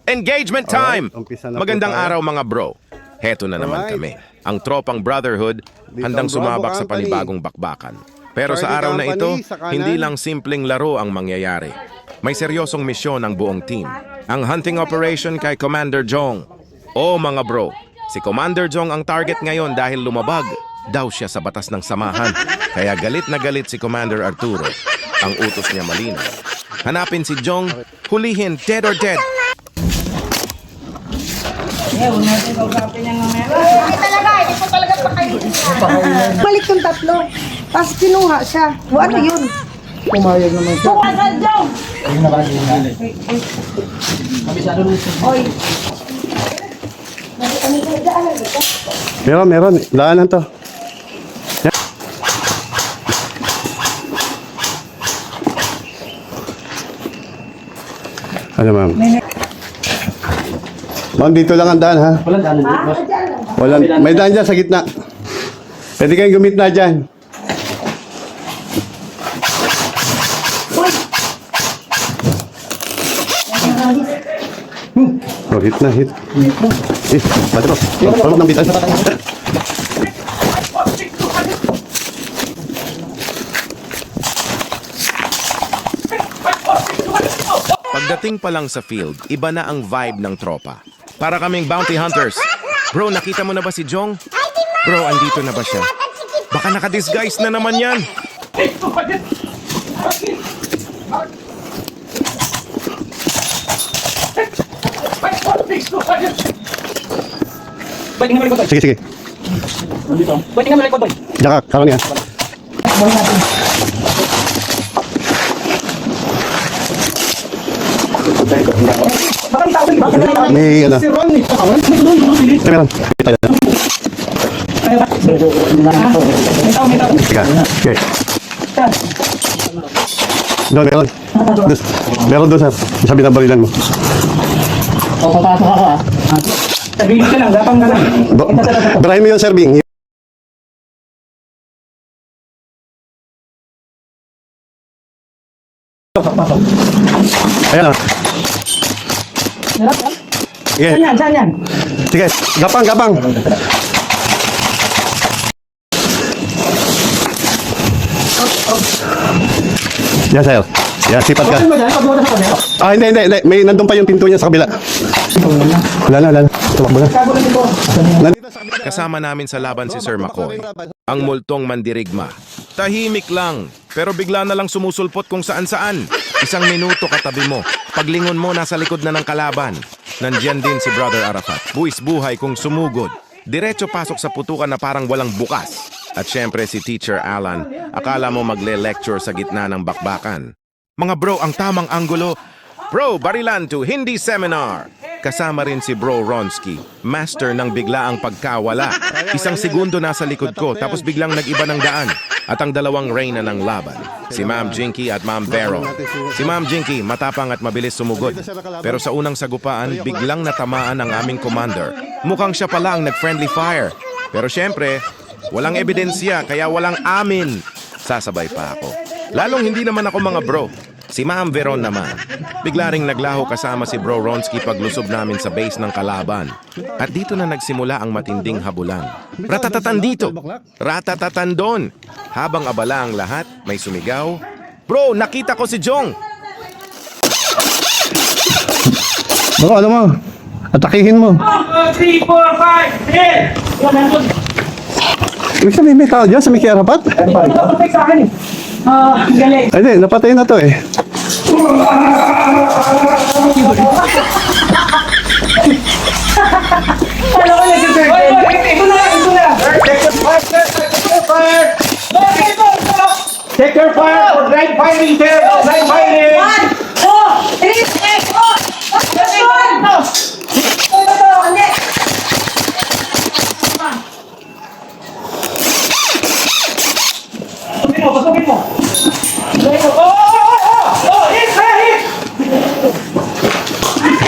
Engagement time! Alright, Magandang araw mga bro. Heto na naman kami. Ang tropang Brotherhood, handang sumabak sa panibagong bakbakan. Pero sa araw na ito, hindi lang simpleng laro ang mangyayari. May seryosong misyon ang buong team. Ang hunting operation kay Commander Jong. O mga bro, si Commander Jong ang target ngayon dahil lumabag daw siya sa batas ng samahan. Kaya galit na galit si Commander Arturo. Ang utos niya malinaw. Hanapin si Jong, hulihin dead or dead. Balik yung tatlo. Tapos kinuha siya. Ano yun? Pumayag naman siya. Tumasal daw! Oy! Meron. Daanan to. Yan. Ano ma'am? Ma'am, dito lang ang daan ha? Walang daanan dito, boss. May daan dyan sa gitna. Pwede kayong gumitna dyan. Oh, hit na, hit. Bati po. Parang nang bitan. Pagdating pa lang sa field, iba na ang vibe ng tropa. Para kaming bounty hunters. Bro, nakita mo na ba si Jong? Bro, andito na ba siya? Baka naka-disguise na naman yan. Pwede nga malikod, boy. Sige. Dito. Pwede nga malikod, boy. Diyan ka, karang yan. Baka may tao, boy. Baka may tao. May ano. Si Ron, eh. Meron. May tao. Sige. Okay. Doon, meron. Meron doon, sir. Sa binabalilan mo. O, papasok ako, ah. Sabihin ka lang, gapang ka lang. Barahin mo yung serving. Pasok. Ayan o. Sarap, ah. Sige. Saan yan? Saan yan? Sige. Gapang. Yan, sir. Yan, sipat ka. Bakit mo dyan? Pag mo na sa kanila. Ah, hindi. May nandun pa yung pinto niya sa kabila. Wala na. Tumakbo na. Kago lang ito. Nandito sa kabila. Kasama namin sa laban si Sir McCoy. Ang multong mandirigma. Tahimik lang, pero bigla na lang sumusulpot kung saan-saan. Isang minuto katabi mo. Paglingon mo, nasa likod na ng kalaban. Nandyan din si Brother Arafat. Buwis buhay kung sumugod. Diretso pasok sa putukan na parang walang bukas. At syempre si Teacher Alan, akala mo magle-lecture sa gitna ng bakbakan. Mga bro, ang tamang anggulo. Bro, barilan to Hindi Seminar. Kasama rin si Bro Ronsky, master ng biglaang pagkawala. Isang segundo nasa likod ko, tapos biglang nag-iba ng daan. At ang dalawang reyna ng laban, si Ma'am Jinky at Ma'am Vero. Si Ma'am Jinky, matapang at mabilis sumugod. Pero sa unang sagupaan, biglang natamaan ang aming commander. Mukhang siya pala ang nag-friendly fire. Pero syempre, walang ebidensya, kaya walang amin. Sasabay pa ako. Lalong hindi naman ako mga bro. Si Ma'am Veron naman. Bigla ring naglaho kasama si Bro Ronsky paglusob namin sa base ng kalaban. At dito na nagsimula ang matinding habulan. Ratatatan dito! Ratatatan doon! Habang abala ang lahat, may sumigaw. Bro, nakita ko si Jong! Bro, ano mo? Atakihin mo. 3, 4, 5, 10! Ibig sabihin may tao dyan sa Mickey Arapat? Ito sa akin, eh. Galing. Ay, hindi. Napatay na to eh. Ano ko nag-circle? Ito na! Check your fire for blind firing, sir! Blind firing! 1, 2, 3, 4, Pasukin mo! Hit!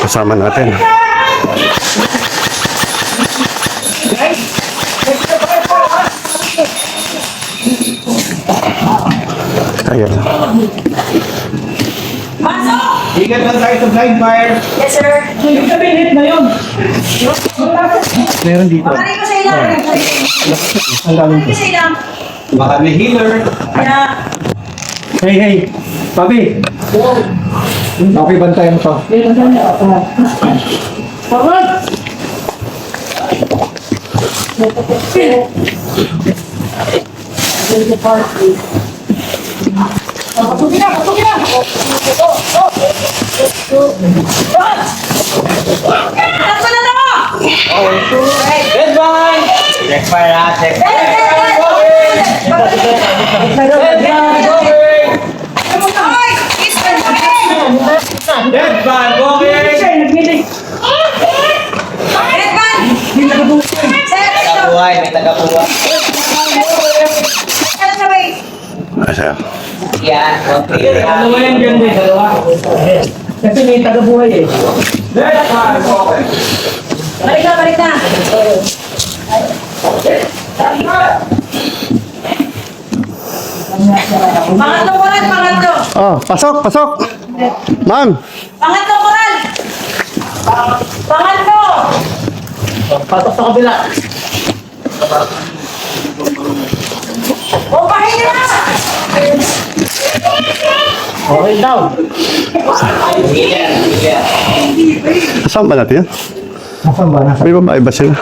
Kasama natin. Ayan. Pasok! Ingat lang tayo sa blind fire. Yes, sir. Ibig sabihin, hit na yun. Meron dito. Pari ko sa ilang. Pari ko sa ilang. Baka may healer. Kaya, Hey, Papi. Okay, bantayan mo to. Forward! Pasukin na! Pasukin na! takbo na to! Deadline! Check fire ha. Check Hoy! Kiss ka na. Dead van, going! Siya, nag-meeting. Red man! Sir, ito. Buhay, may taga-buhay. Ano sabay? Asa. Yan, okay. Dalawa yan dyan din, dalawa. Kasi may taga-buhay eh. Dead van, going! Balik na, balik na. Pangatlong koral, pangatlo. Oh, pasok, pasok. Ma'am. Pangatlong koral. Pangatlo. Pasok sa kabila. O, pahinga na. Okay daw. Saan ba natin yan? Nasaan ba? May babae ba sila?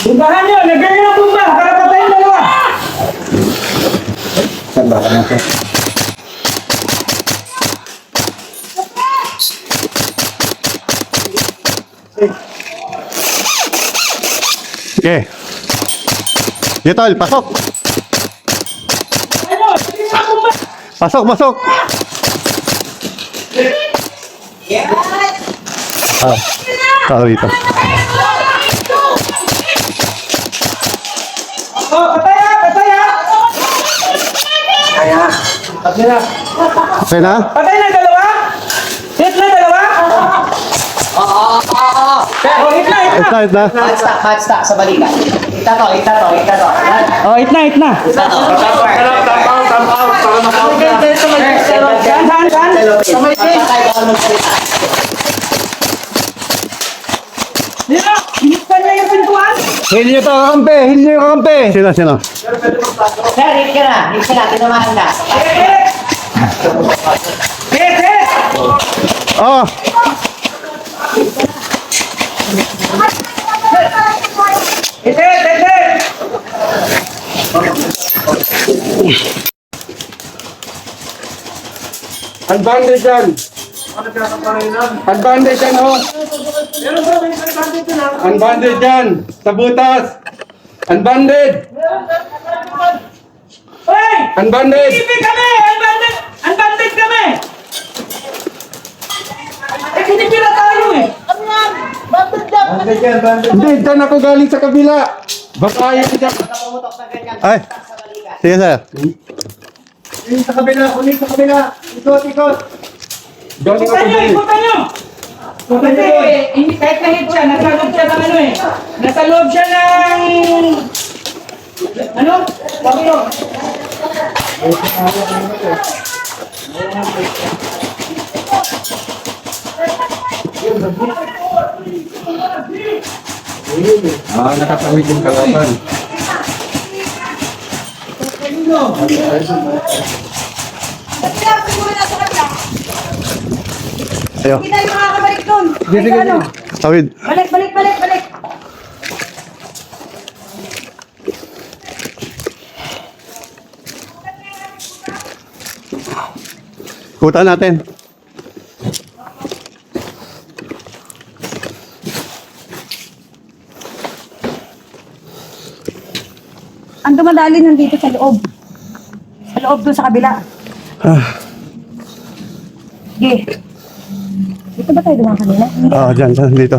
Bumbahan nyo! Nagay na bumba! Karapatay yung dalawa! Okay. Yetol, pasok. Ano? Sige na bumba! Pasok, pasok. Tao dito. Oh, patay ha! Patay ha! Okay na? Patay na dalawa? Hit na dalawa? Oh, hit na, hit na! Ito na. Hot stop sa balikan. Ita to. Oh, hit na, hit na! Saan, saan? Dito! Biniktan niya yung pintuan! Hil nyo to, kakampi. Hil nyo yung kakampi. Sino, sino? Sir, hit ka na. Tinamahan na. Hit, hit! Oh, Hit, hit, hit! Unbanded yan. Unbanded yan, oh. Unbanded yan. Sa butas. Unbanded. Hey! Unbanded. Ibig kami! Unbanded! Unbanded kami! Eh, pinipila tayo eh! Hindi, dyan ako galing sa kabila. Baka yan dyan. ay. Sige, sir. Sa kabila, ulit sa kabila. Ikot, ikot. Galing ako Ikutan nyo! galing. Ikutan nyo! Kasi hindi kahit na-hit siya, nasa loob siya ng ano eh. Nasa loob siya ng... Ano? Bakyo. Nakatawid yung kalaban. Siguro na sa kanila. Ayo. Hindi tayo makakabalik doon. Ano? Tawid. Balik, balik, balik, balik. Kutan natin. Ang dumadali nandito sa loob. Sa loob doon sa kabila. Sige. Dito ba tayo dumaan kanina? Hindi. Ah, dyan, dyan, dito.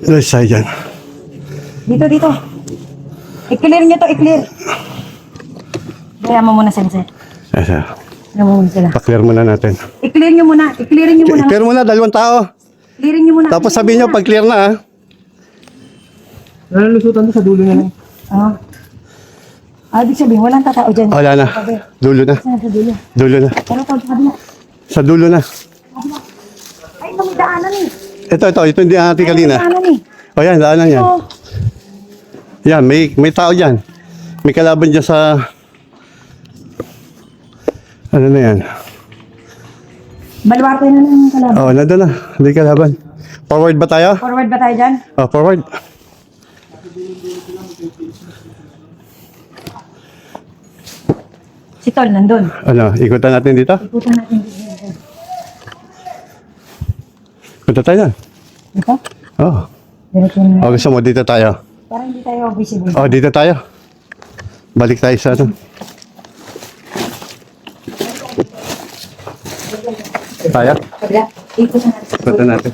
Right side dyan. Dito, dito. I-clear nyo to, i-clear. Kaya mo muna, Sensei. Yes, sir. Kaya mo muna sila. Pa-clear muna natin. I-clear nyo muna. I-clear nyo muna. I-clear muna, dalawang tao. Clearin niyo muna. Tapos sabihin nyo pag clear na ah. Nalulusutan to sa dulo na lang. Oo. Ibig sabihin, walang tatao dyan. Wala na. Dulo na. Saan sa dulo? Dulo na. Pero ito, sa kabila. Sa dulo na. Ay, ito may daanan eh. Ito hindi natin kanina. May daanan eh. O yan, daanan yan. Ito. Yan, may tao dyan. May kalaban dyan sa... Ano na yan? Baluarte na lang yung kalaban. Oh, nandun na. Hindi kalaban. Forward ba tayo? Forward ba tayo dyan? Oh, forward. Si Tol, nandun. Ano, ikutan natin dito? Ikutan natin dito. Ikutan tayo na. Ito? Oh. Diretso na. Oh, gusto mo dito tayo? Para hindi tayo visible. Oh, dito tayo. Balik tayo sa ano. Tayo? Kabila. Ikutan natin. Ikutan natin.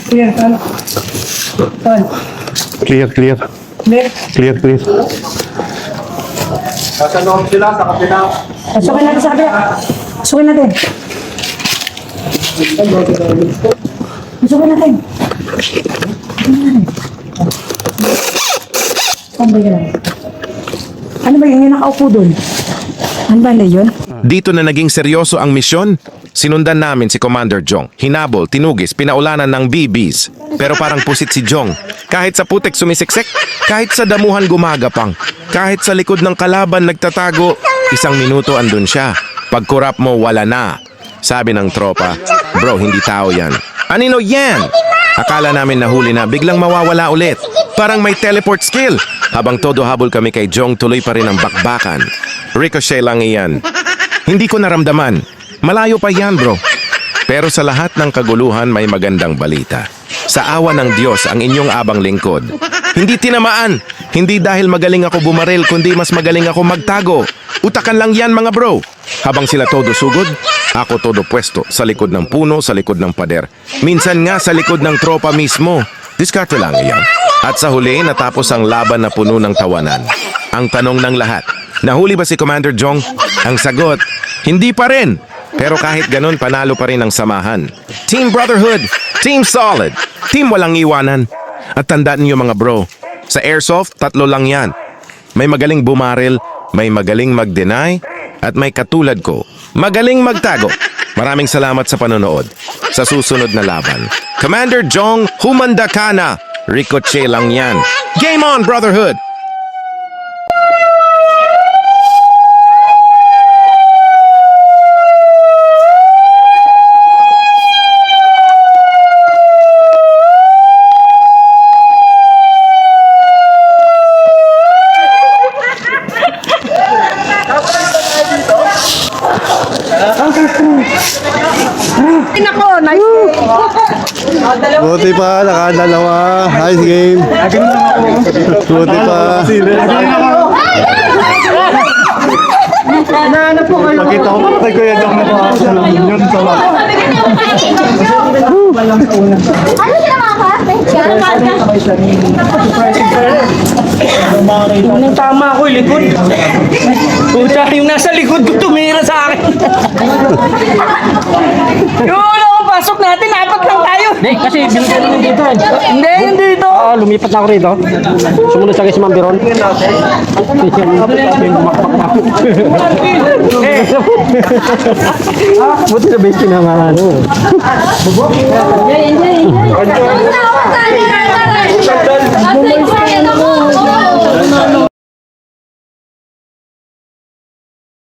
Clear, Tol. Tol. Clear. Clear. Clear. Nasa loob sila, sa kapila. Pasukin natin sa kabila. Pasukin natin. Pasukin natin. Tambay ka lang. Ano ba yun? Yung nakaupo doon? Ano ba na yun? Dito na naging seryoso ang misyon. Sinundan namin si Commander Jong. Hinabol, tinugis, pinaulanan ng BBs. Pero parang pusit si Jong. Kahit sa putek sumisiksik, kahit sa damuhan gumagapang, kahit sa likod ng kalaban nagtatago, 1 minuto andun siya. Pagkurap mo, wala na. Sabi ng tropa, bro, hindi tao yan. Anino yan? Akala namin nahuli na, biglang mawawala ulit. Parang may teleport skill. Habang todo habol kami kay Jong, tuloy pa rin ang bakbakan. Ricochet lang iyan. Hindi ko naramdaman. Malayo pa yan, bro. Pero sa lahat ng kaguluhan may magandang balita. Sa awa ng Diyos ang inyong abang lingkod. Hindi tinamaan. Hindi dahil magaling ako bumaril, kundi mas magaling ako magtago. Utakan lang yan, mga bro. Habang sila todo sugod, ako todo pwesto sa likod ng puno, sa likod ng pader. Minsan nga sa likod ng tropa mismo. Diskarte lang yan. At sa huli, natapos ang laban na puno ng tawanan. Ang tanong ng lahat, nahuli ba si Commander Jong? Ang sagot, hindi pa rin. Pero kahit ganun, panalo pa rin ang samahan. Team Brotherhood, Team Solid, Team Walang Iwanan. At tandaan niyo mga bro, sa Airsoft, 3 lang yan. May magaling bumaril, may magaling mag-deny, at may katulad ko, magaling magtago. Maraming salamat sa panonood. Sa susunod na laban, Commander Jong, humanda ka na. Ricochet lang yan. Game on, Brotherhood! Buti pa, nakadalawa. Nice game. Buti pa. Pakita ko kay Kuya Jong na pa yun sa mga. Ano sila mga Nung tama ako, likod. Puta, yung nasa likod ko tumira sa akin. Yung una kong pasok natin, 4 lang tayo. Hindi, kasi binigyan namin dito eh. Hindi, hindi dito. Lumipat na ako rito. Sumunod sa si Ma'am Biron. Buti na base na nga ano. Enjoy.